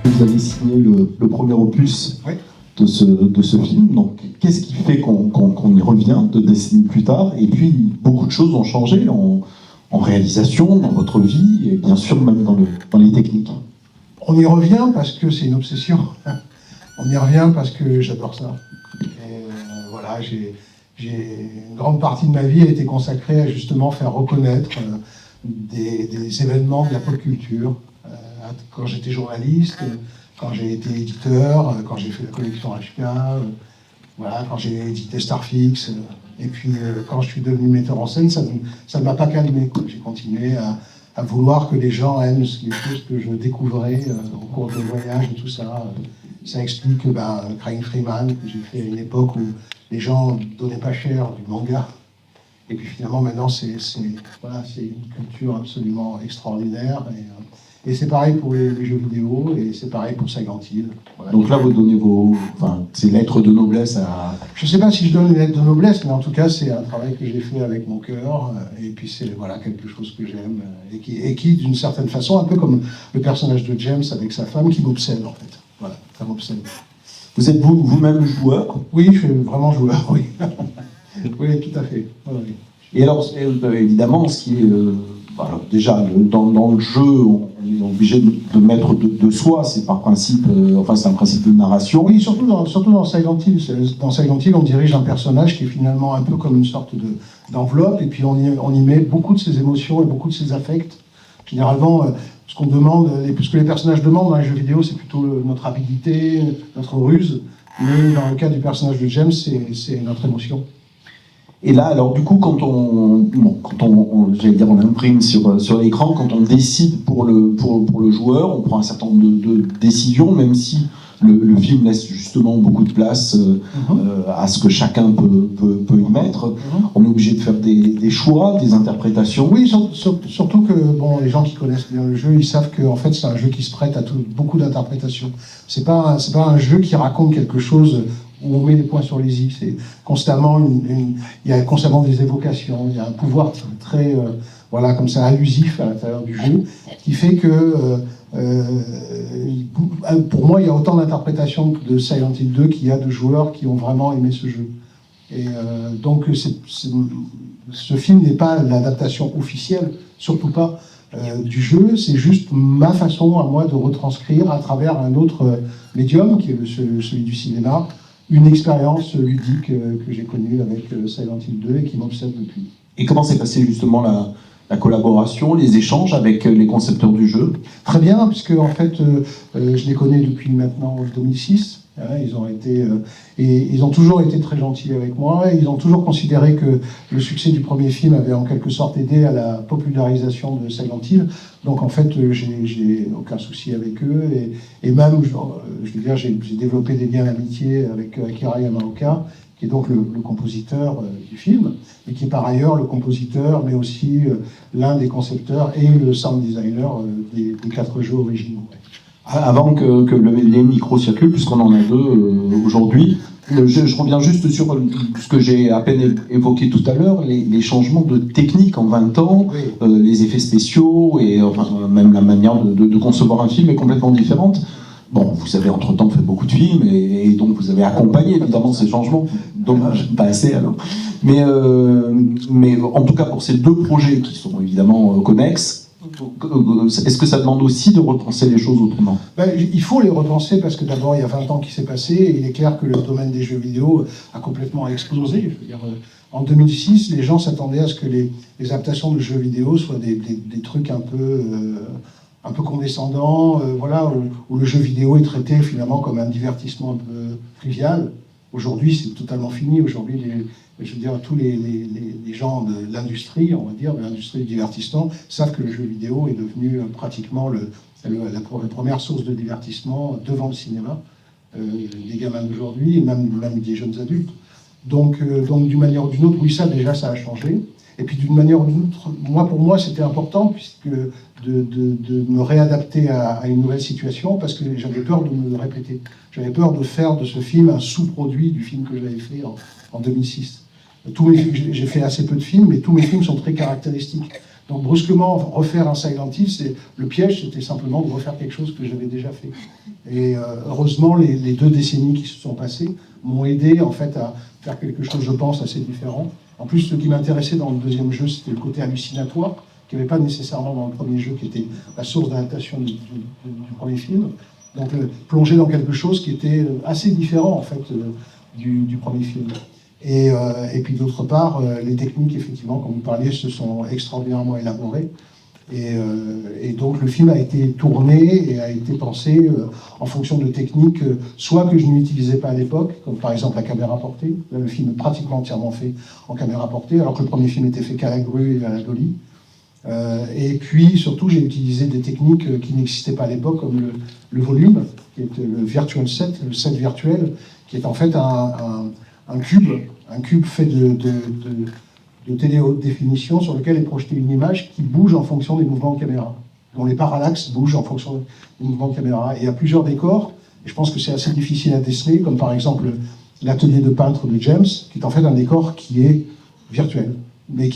Vous avez signé le premier opus Oui. de ce film. Donc, qu'est-ce qui fait qu'on y revient 2 décennies plus tard? Et puis, beaucoup de choses ont changé en réalisation, dans votre vie, et bien sûr même dans les techniques. On y revient parce que c'est une obsession. On y revient parce que j'adore ça. Et voilà, une grande partie de ma vie a été consacrée à justement faire reconnaître des événements de la pop culture. Quand j'étais journaliste, quand j'ai été éditeur, quand j'ai fait la collection HK, voilà, quand j'ai édité Starfix, et puis quand je suis devenu metteur en scène, ça ne m'a pas calmé, quoi. J'ai continué à vouloir que les gens aiment les choses que je découvrais au cours des voyages et tout ça. Ça explique Crying Freeman, que j'ai fait à une époque où les gens donnaient pas cher du manga. Et puis finalement, maintenant, c'est une culture absolument extraordinaire. Et c'est pareil pour les jeux vidéo, et c'est pareil pour Silent Hill. Voilà. Donc là, vous donnez ces lettres de noblesse à... Je ne sais pas si je donne une lettre de noblesse, mais en tout cas, c'est un travail que j'ai fait avec mon cœur. Et puis c'est quelque chose que j'aime. Et qui, d'une certaine façon, un peu comme le personnage de James avec sa femme, qui m'obsède, en fait. Voilà, ça m'obsède. Vous êtes vous-même joueur? Oui, je suis vraiment joueur, oui. Oui, tout à fait. Oui. Et alors, évidemment, ce qui est... déjà, dans le jeu, on est obligé de mettre de soi, c'est par principe, c'est un principe de narration. Oui, surtout dans Silent Hill. Dans Silent Hill, on dirige un personnage qui est finalement un peu comme une sorte d'enveloppe, et puis on y met beaucoup de ses émotions et beaucoup de ses affects. Généralement, ce qu'on demande, ce que les personnages demandent dans les jeux vidéo, c'est plutôt notre habilité, notre ruse, mais dans le cas du personnage de James, c'est notre émotion. Et là, alors du coup, quand on imprime sur l'écran, quand on décide pour le joueur, on prend un certain nombre de décisions, même si le film laisse justement beaucoup de place à ce que chacun peut y mettre. On est obligé de faire des choix, des interprétations. Oui, surtout que les gens qui connaissent bien le jeu, ils savent que en fait, c'est un jeu qui se prête à beaucoup d'interprétations. C'est pas un jeu qui raconte quelque chose où on met les points sur les i. C'est constamment il y a constamment des évocations, il y a un pouvoir très comme ça allusif à l'intérieur du jeu, qui fait que pour moi il y a autant d'interprétations de Silent Hill 2 qu'il y a de joueurs qui ont vraiment aimé ce jeu. Et donc ce film n'est pas l'adaptation officielle, surtout pas du jeu, c'est juste ma façon à moi de retranscrire à travers un autre médium qui est celui du cinéma, une expérience ludique que j'ai connue avec Silent Hill 2 et qui m'obsède depuis. Et comment s'est passée justement la collaboration, les échanges avec les concepteurs du jeu? Très bien, puisque en fait, je les connais depuis maintenant 2006. Ils ont toujours été très gentils avec moi. Ils ont toujours considéré que le succès du premier film avait en quelque sorte aidé à la popularisation de Silent Hill. Donc en fait, j'ai aucun souci avec eux. Et même, je veux dire, j'ai développé des liens d'amitié avec Akira Yamaoka, qui est donc le compositeur du film, et qui est par ailleurs le compositeur, mais aussi l'un des concepteurs et le sound designer des 4 jeux originaux. Ouais. Avant que les micros circulent, puisqu'on en a 2 aujourd'hui, je reviens juste sur ce que j'ai à peine évoqué tout à l'heure, les changements de technique en 20 ans, oui. Les effets spéciaux, et même la manière de concevoir un film est complètement différente. Bon, vous avez entre-temps fait beaucoup de films, et donc vous avez accompagné évidemment ces changements. Dommage, pas assez alors. Mais en tout cas, pour ces 2 projets qui sont évidemment connexes, est-ce que ça demande aussi de repenser les choses autrement? Il faut les repenser parce que d'abord, il y a 20 ans qui s'est passé, et il est clair que le domaine des jeux vidéo a complètement explosé. Je veux dire, en 2006, les gens s'attendaient à ce que les adaptations de jeux vidéo soient des trucs un peu condescendants, où le jeu vidéo est traité finalement comme un divertissement un peu trivial. Aujourd'hui, c'est totalement fini. Aujourd'hui, tous les gens de l'industrie, on va dire, de l'industrie du divertissement, savent que le jeu vidéo est devenu pratiquement la première source de divertissement devant le cinéma, des gamins d'aujourd'hui et même des jeunes adultes. Donc d'une manière ou d'une autre, oui, ça a changé. Et puis d'une manière ou d'une autre, pour moi, c'était important puisque de me réadapter à une nouvelle situation, parce que j'avais peur de me répéter. J'avais peur de faire de ce film un sous-produit du film que j'avais fait en 2006. J'ai fait assez peu de films, mais tous mes films sont très caractéristiques. Donc brusquement, refaire un Silent Hill, le piège, c'était simplement de refaire quelque chose que j'avais déjà fait. Et heureusement, les 2 décennies qui se sont passées m'ont aidé en fait à faire quelque chose, je pense, assez différent. En plus, ce qui m'intéressait dans le deuxième jeu, c'était le côté hallucinatoire, qu'il n'y avait pas nécessairement dans le premier jeu, qui était la source d'adaptation du premier film. Donc plonger dans quelque chose qui était assez différent en fait du premier film. Et puis d'autre part, les techniques, effectivement, comme vous parliez, se sont extraordinairement élaborées. Et donc le film a été tourné et a été pensé en fonction de techniques, soit que je n'utilisais pas à l'époque, comme par exemple la caméra portée. Là, le film est pratiquement entièrement fait en caméra portée, alors que le premier film était fait qu'à la grue et à la dolly. Et puis surtout, j'ai utilisé des techniques qui n'existaient pas à l'époque, comme le volume, qui est le virtual set, le set virtuel, qui est en fait un cube fait de télé haute définition sur lequel est projetée une image qui bouge en fonction des mouvements de caméra, dont les parallaxes bougent en fonction des mouvements de caméra. Et il y a plusieurs décors, et je pense que c'est assez difficile à déceler, comme par exemple l'atelier de peintre de James, qui est en fait un décor qui est virtuel. Mais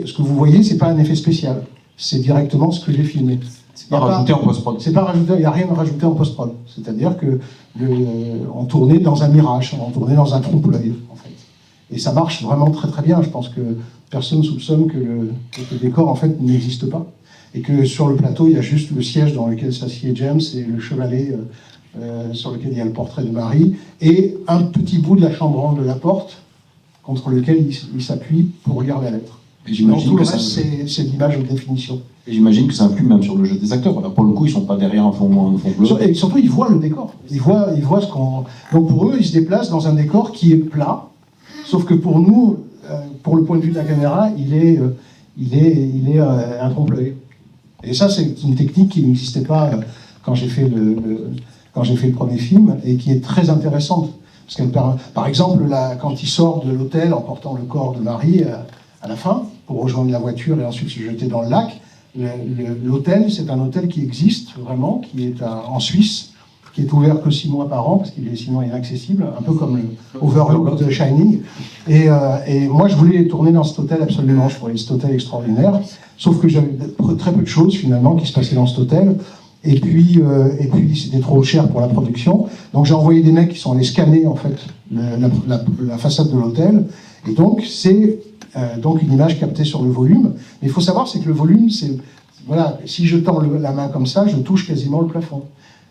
ce que vous voyez, c'est pas un effet spécial, c'est directement ce que j'ai filmé. C'est pas rajouté en post-prod. C'est pas rajouté, il n'y a rien rajouté en post-prod. C'est-à-dire que on tournait dans un mirage, on tournait dans un trompe-l'œil, en fait. Et ça marche vraiment très très bien. Je pense que personne ne soupçonne que le décor en fait n'existe pas. Et que sur le plateau, il y a juste le siège dans lequel s'assied James et le chevalet sur lequel il y a le portrait de Marie, et un petit bout de la chambranle de la porte contre lequel il s'appuie pour lire la lettre. Tout le reste, c'est l'image de définition. Et j'imagine que ça influe même sur le jeu des acteurs. Alors pour le coup, ils ne sont pas derrière un fond bleu. Et surtout, ils voient le décor. Ils voient ce qu'on... Donc pour eux, ils se déplacent dans un décor qui est plat. Sauf que pour nous, pour le point de vue de la caméra, il est un trompe-l'œil. Et ça, c'est une technique qui n'existait pas quand j'ai fait le premier film et qui est très intéressante. Parce qu'elle permet, par exemple, quand il sort de l'hôtel en portant le corps de Marie à la fin, pour rejoindre la voiture et ensuite se jeter dans le lac, l'hôtel, c'est un hôtel qui existe vraiment, qui est en Suisse, qui est ouvert que 6 mois par an, parce qu'il est sinon inaccessible, un peu comme le Overlook de Shining. Et moi, je voulais tourner dans cet hôtel absolument, je trouvais cet hôtel extraordinaire, sauf que j'avais très peu de choses, finalement, qui se passaient dans cet hôtel. Et puis c'était trop cher pour la production. Donc j'ai envoyé des mecs qui sont allés scanner, en fait, la façade de l'hôtel. Et donc, c'est donc une image captée sur le volume. Mais il faut savoir, c'est que le volume, c'est... Voilà, si je tends la main comme ça, je touche quasiment le plafond.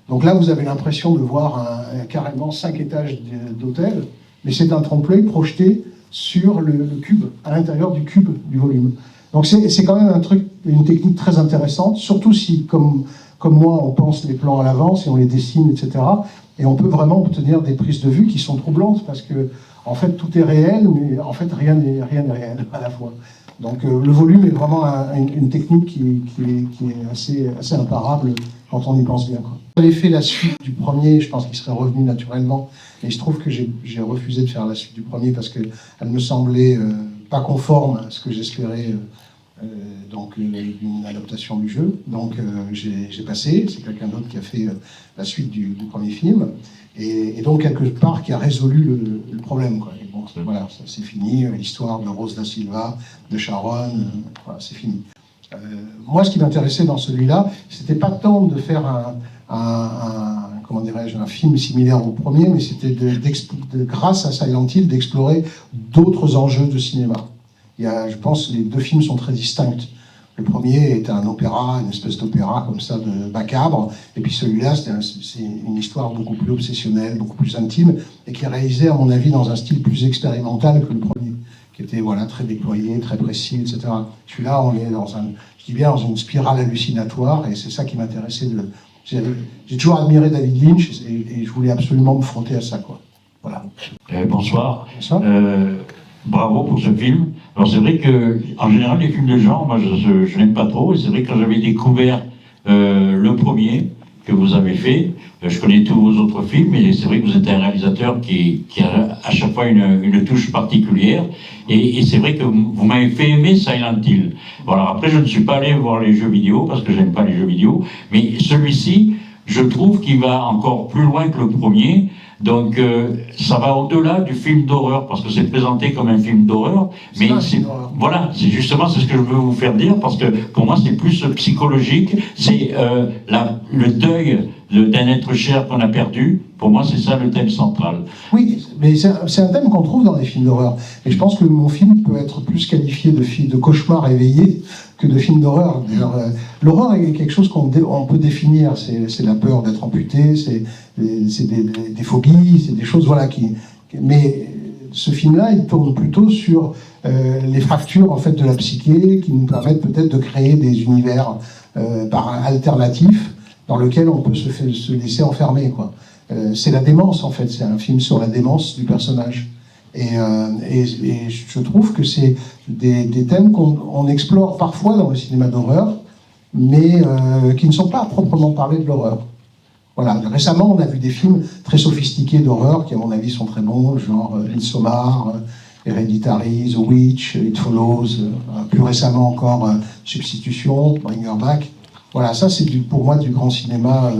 Donc là, vous avez l'impression de voir carrément 5 étages d'hôtel, mais c'est un trompe-l'œil projeté sur le cube, à l'intérieur du cube du volume. Donc c'est quand même une technique très intéressante, surtout si, comme moi, on pense les plans à l'avance et on les dessine, etc. Et on peut vraiment obtenir des prises de vue qui sont troublantes, parce que en fait, tout est réel, mais en fait, rien n'est réel à la fois. Donc le volume est vraiment une technique qui est assez imparable quand on y pense bien, quoi. J'avais fait la suite du premier, je pense qu'il serait revenu naturellement, et il se trouve que j'ai refusé de faire la suite du premier parce qu'elle me semblait pas conforme à ce que j'espérais donc d'une adaptation du jeu. Donc j'ai passé, c'est quelqu'un d'autre qui a fait la suite du premier film, et donc quelque part qui a résolu le problème, quoi. Et bon, voilà, c'est fini, l'histoire de Rose da Silva, de Sharon, voilà, c'est fini. Moi, ce qui m'intéressait dans celui-là, c'était pas tant de faire comment dirais-je, un film similaire au premier, mais c'était grâce à Silent Hill d'explorer d'autres enjeux de cinéma. Je pense que les 2 films sont très distincts. Le premier était un opéra, une espèce d'opéra comme ça, de macabre, et puis celui-là, c'est une histoire beaucoup plus obsessionnelle, beaucoup plus intime, et qui est réalisée, à mon avis, dans un style plus expérimental que le premier, qui était voilà, très déployé, très précis, etc. Celui-là, on est je dis bien, dans une spirale hallucinatoire, et c'est ça qui m'intéressait. J'ai toujours admiré David Lynch, et je voulais absolument me frotter à ça, quoi. Voilà. Bonsoir. Bonsoir. Bravo pour ce film. Alors c'est vrai que, en général, les films de genre, moi je n'aime pas trop. Et c'est vrai que quand j'avais découvert le premier que vous avez fait, je connais tous vos autres films, et c'est vrai que vous êtes un réalisateur qui a à chaque fois une touche particulière. Et c'est vrai que vous m'avez fait aimer Silent Hill. Voilà. Après, je ne suis pas allé voir les jeux vidéo parce que j'aime pas les jeux vidéo, mais celui-ci, je trouve qu'il va encore plus loin que le premier Donc ça va au-delà du film d'horreur, parce que c'est présenté comme un film d'horreur, mais voilà, c'est justement ce que je veux vous faire dire, parce que pour moi c'est plus psychologique, c'est le deuil d'un être cher qu'on a perdu. Pour moi c'est ça le thème central. Oui, mais c'est un thème qu'on trouve dans les films d'horreur. Et je pense que mon film peut être plus qualifié de cauchemar éveillé que de film d'horreur. L'horreur est quelque chose qu'on peut définir. C'est la peur d'être amputé, c'est des phobies, c'est des choses voilà mais ce film-là, il tourne plutôt sur les fractures en fait de la psyché qui nous permettent peut-être de créer des univers alternatifs dans lesquels on peut se laisser enfermer, quoi. C'est la démence en fait. C'est un film sur la démence du personnage. Et je trouve que c'est des thèmes qu'on explore parfois dans le cinéma d'horreur, mais qui ne sont pas à proprement parler de l'horreur. Voilà. Récemment, on a vu des films très sophistiqués d'horreur qui, à mon avis, sont très bons, genre Midsommar, Hereditary, The Witch, It Follows, plus récemment encore Substitution, Bring Her Back. Voilà, ça c'est pour moi du grand cinéma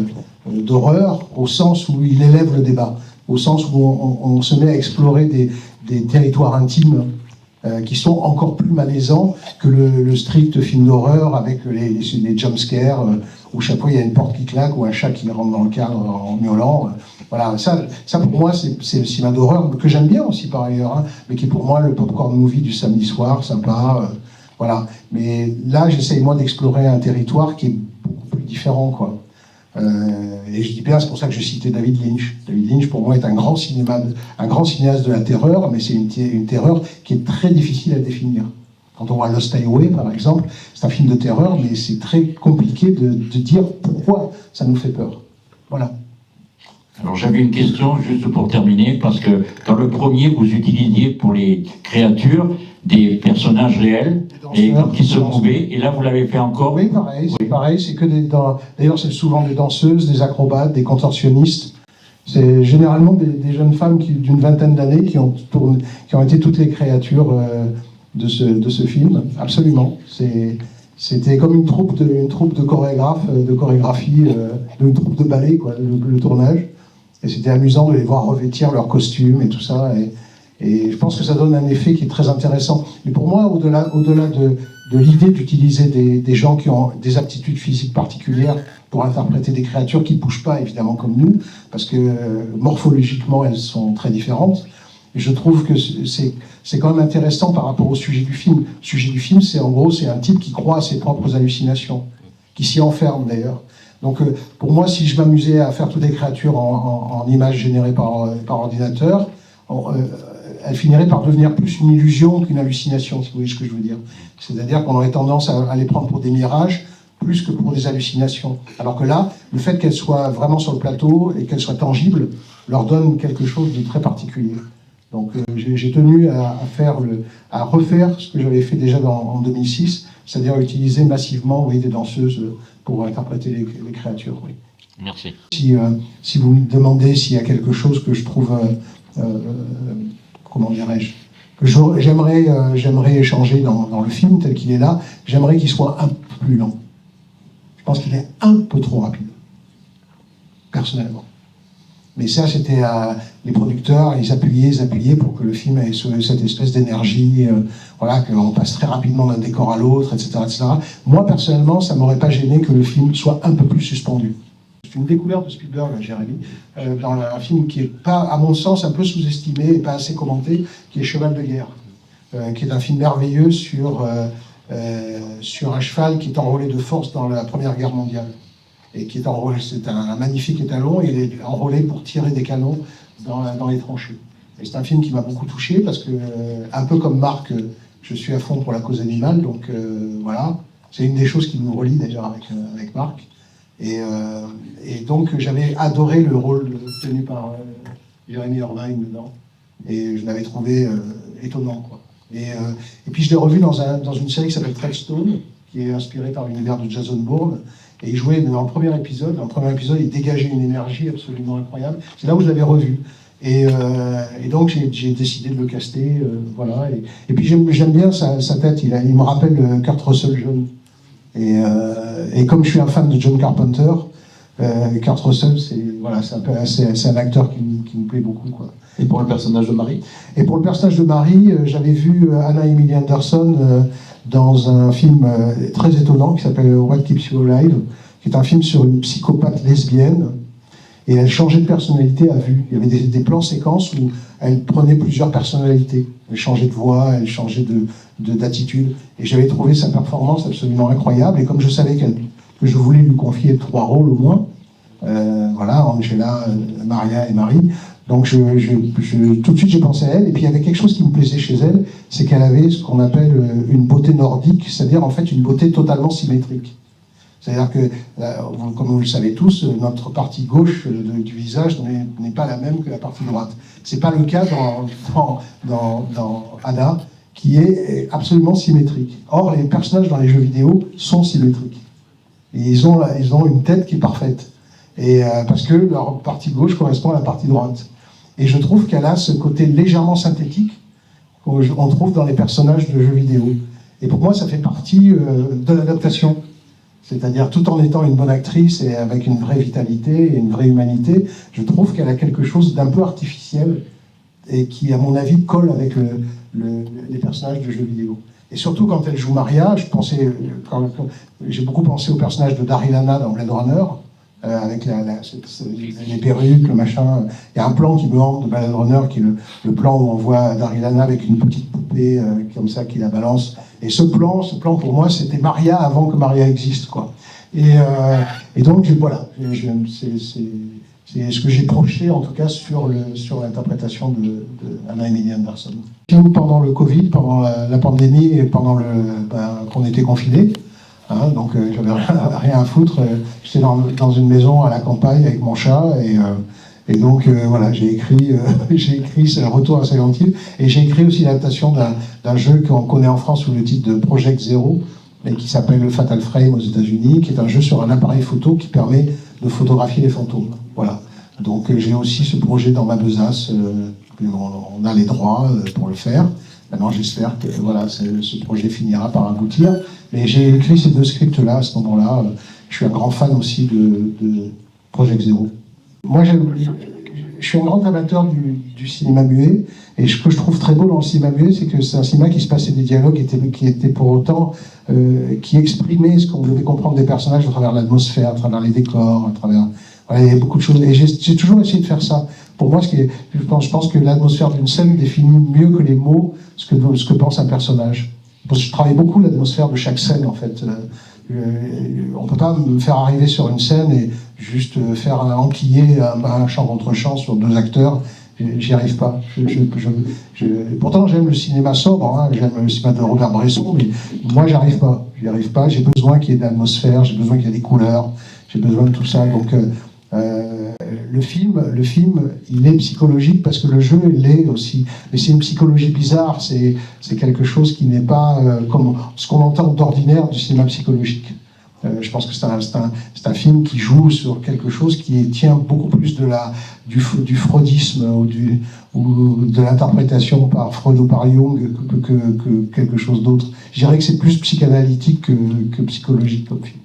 d'horreur, au sens où il élève le débat, au sens où on se met à explorer des territoires intimes qui sont encore plus malaisants que le strict film d'horreur avec les jumpscares, où chaque fois il y a une porte qui claque ou un chat qui rentre dans le cadre en miaulant. Voilà, ça pour moi c'est le cinéma d'horreur que j'aime bien aussi par ailleurs, hein, mais qui est pour moi le popcorn movie du samedi soir, sympa. Voilà. Mais là j'essaye moi d'explorer un territoire qui est beaucoup plus différent, quoi. Et je dis bien, c'est pour ça que je citais David Lynch. David Lynch, pour moi, est un grand cinéaste de la terreur, mais c'est une terreur qui est très difficile à définir. Quand on voit Lost Highway, par exemple, c'est un film de terreur, mais c'est très compliqué de dire pourquoi ça nous fait peur. Voilà. Alors j'avais une question juste pour terminer, parce que dans le premier, vous utilisiez pour les créatures des personnages réels et qui se mouvaient, et là vous l'avez fait encore. Oui, pareil, c'est pareil, c'est que d'ailleurs c'est souvent des danseuses, des acrobates, des contorsionnistes. C'est généralement des jeunes femmes d'une vingtaine d'années qui ont été toutes les créatures de ce film, absolument. C'était comme une troupe de chorégraphes, une troupe de ballet, quoi, le tournage. Et c'était amusant de les voir revêtir leurs costumes et tout ça. Et je pense que ça donne un effet qui est très intéressant. Mais pour moi, au-delà de l'idée d'utiliser des gens qui ont des aptitudes physiques particulières pour interpréter des créatures qui ne bougent pas, évidemment, comme nous, parce que morphologiquement, elles sont très différentes. Et je trouve que c'est quand même intéressant par rapport au sujet du film. Le sujet du film, c'est un type qui croit à ses propres hallucinations, qui s'y enferme d'ailleurs. Donc pour moi, si je m'amusais à faire toutes les créatures en images générées par ordinateur, elle finirait par devenir plus une illusion qu'une hallucination, si vous voyez ce que je veux dire. C'est-à-dire qu'on aurait tendance à les prendre pour des mirages plus que pour des hallucinations. Alors que là, le fait qu'elles soient vraiment sur le plateau et qu'elles soient tangibles leur donne quelque chose de très particulier. Donc j'ai tenu à refaire ce que j'avais fait déjà en 2006, c'est-à-dire utiliser massivement des danseuses pour interpréter les créatures. Oui. Merci. Si vous me demandez s'il y a quelque chose que je trouve... comment dirais-je, que j'aimerais échanger dans le film tel qu'il est là, j'aimerais qu'il soit un peu plus lent. Je pense qu'il est un peu trop rapide, personnellement. Mais ça, c'était les producteurs, ils appuyaient pour que le film ait cette espèce d'énergie, voilà, qu'on passe très rapidement d'un décor à l'autre, etc., etc. Moi, personnellement, ça ne m'aurait pas gêné que le film soit un peu plus suspendu. C'est une découverte de Spielberg, Jérémy, dans un film qui n'est pas, à mon sens, un peu sous-estimé et pas assez commenté, qui est Cheval de guerre, qui est un film merveilleux sur un cheval qui est enrôlé de force dans la Première Guerre mondiale. Et qui est enrôlé, c'est un magnifique étalon, et il est enrôlé pour tirer des canons dans les tranchées. Et c'est un film qui m'a beaucoup touché, parce que, un peu comme Marc, je suis à fond pour la cause animale, donc voilà, c'est une des choses qui nous relie d'ailleurs avec Marc. Et donc j'avais adoré le rôle tenu par Jeremy Irvine dedans, et je l'avais trouvé étonnant, quoi. Et puis je l'ai revu dans une série qui s'appelle Treadstone, qui est inspirée par l'univers de Jason Bourne, et il jouait dans le premier épisode. Dans le premier épisode, il dégageait une énergie absolument incroyable. C'est là où je l'avais revu. Et donc j'ai décidé de le caster, voilà. Et puis j'aime bien sa tête. Il me rappelle Kurt Russell jeune. Et comme je suis un fan de John Carpenter, Kurt Russell, c'est un acteur qui me plaît beaucoup, quoi. Et pour le personnage de Marie? Et pour le personnage de Marie, j'avais vu Anna Emily Anderson dans un film très étonnant qui s'appelle What Keeps You Alive, qui est un film sur une psychopathe lesbienne. Et elle changeait de personnalité à vue. Il y avait des plans séquences où elle prenait plusieurs personnalités. Elle changeait de voix, elle changeait d'attitude. Et j'avais trouvé sa performance absolument incroyable. Et comme je savais que je voulais lui confier 3 rôles au moins, voilà, Angela, Maria et Marie. Donc tout de suite j'ai pensé à elle. Et puis il y avait quelque chose qui me plaisait chez elle, c'est qu'elle avait ce qu'on appelle une beauté nordique, c'est-à-dire en fait une beauté totalement symétrique. C'est-à-dire que, comme vous le savez tous, notre partie gauche du visage n'est pas la même que la partie droite. C'est pas le cas dans Anna, qui est absolument symétrique. Or, les personnages dans les jeux vidéo sont symétriques. Et ils ont une tête qui est parfaite. Et parce que leur partie gauche correspond à la partie droite. Et je trouve qu'elle a ce côté légèrement synthétique qu'on trouve dans les personnages de jeux vidéo. Et pour moi, ça fait partie de l'adaptation. C'est-à-dire, tout en étant une bonne actrice et avec une vraie vitalité et une vraie humanité, je trouve qu'elle a quelque chose d'un peu artificiel et qui, à mon avis, colle avec les personnages de jeux vidéo. Et surtout, quand elle joue Maria, j'ai beaucoup pensé au personnage de Daryl Hannah dans Blade Runner, avec les perruques, le machin. Il y a un plan qui me hante de Blade Runner, qui est le plan où on voit Daryl Hannah avec une petite poupée comme ça qui la balance. Et ce plan pour moi, c'était Maria avant que Maria existe, quoi. Et donc, voilà, c'est ce que j'ai projeté, en tout cas, sur l'interprétation de Anna Emily Anderson. Pendant le Covid, pendant la pandémie et pendant qu'on était confinés, hein, donc j'avais rien à foutre. J'étais dans une maison à la campagne avec mon chat et donc voilà, j'ai écrit c'est le retour à Silent Hill, et j'ai écrit aussi l'adaptation d'un jeu qu'on connaît en France sous le titre de Project Zero, et qui s'appelle le Fatal Frame aux États-Unis, qui est un jeu sur un appareil photo qui permet de photographier les fantômes. Voilà. Donc j'ai aussi ce projet dans ma besace. On a les droits pour le faire. Maintenant, j'espère que voilà, ce projet finira par aboutir. Mais j'ai écrit ces 2 scripts-là à ce moment-là. Je suis un grand fan aussi de Project Zero. Moi, je suis un grand amateur du cinéma muet, et ce que je trouve très beau dans le cinéma muet, c'est que c'est un cinéma qui se passait des dialogues qui étaient pour autant, qui exprimaient ce qu'on devait comprendre des personnages à travers l'atmosphère, à travers les décors, à travers... Voilà, il y a beaucoup de choses, et j'ai toujours essayé de faire ça. Pour moi, je pense que l'atmosphère d'une scène définit mieux que les mots ce que pense un personnage. Parce que je travaille beaucoup l'atmosphère de chaque scène, en fait. On ne peut pas me faire arriver sur une scène et juste faire enquiller un chant contre chant sur 2 acteurs. J'y arrive pas. Pourtant, j'aime le cinéma sobre, hein, j'aime le cinéma de Robert Bresson, mais moi, j'y arrive pas. J'ai besoin qu'il y ait de l'atmosphère, j'ai besoin qu'il y ait des couleurs, j'ai besoin de tout ça. Donc, le film, il est psychologique parce que le jeu, il l'est aussi. Mais c'est une psychologie bizarre, c'est quelque chose qui n'est pas comme ce qu'on entend d'ordinaire du cinéma psychologique. Je pense que c'est un film qui joue sur quelque chose qui tient beaucoup plus du freudisme ou de l'interprétation par Freud ou par Jung que quelque chose d'autre. Je dirais que c'est plus psychanalytique que psychologique comme film.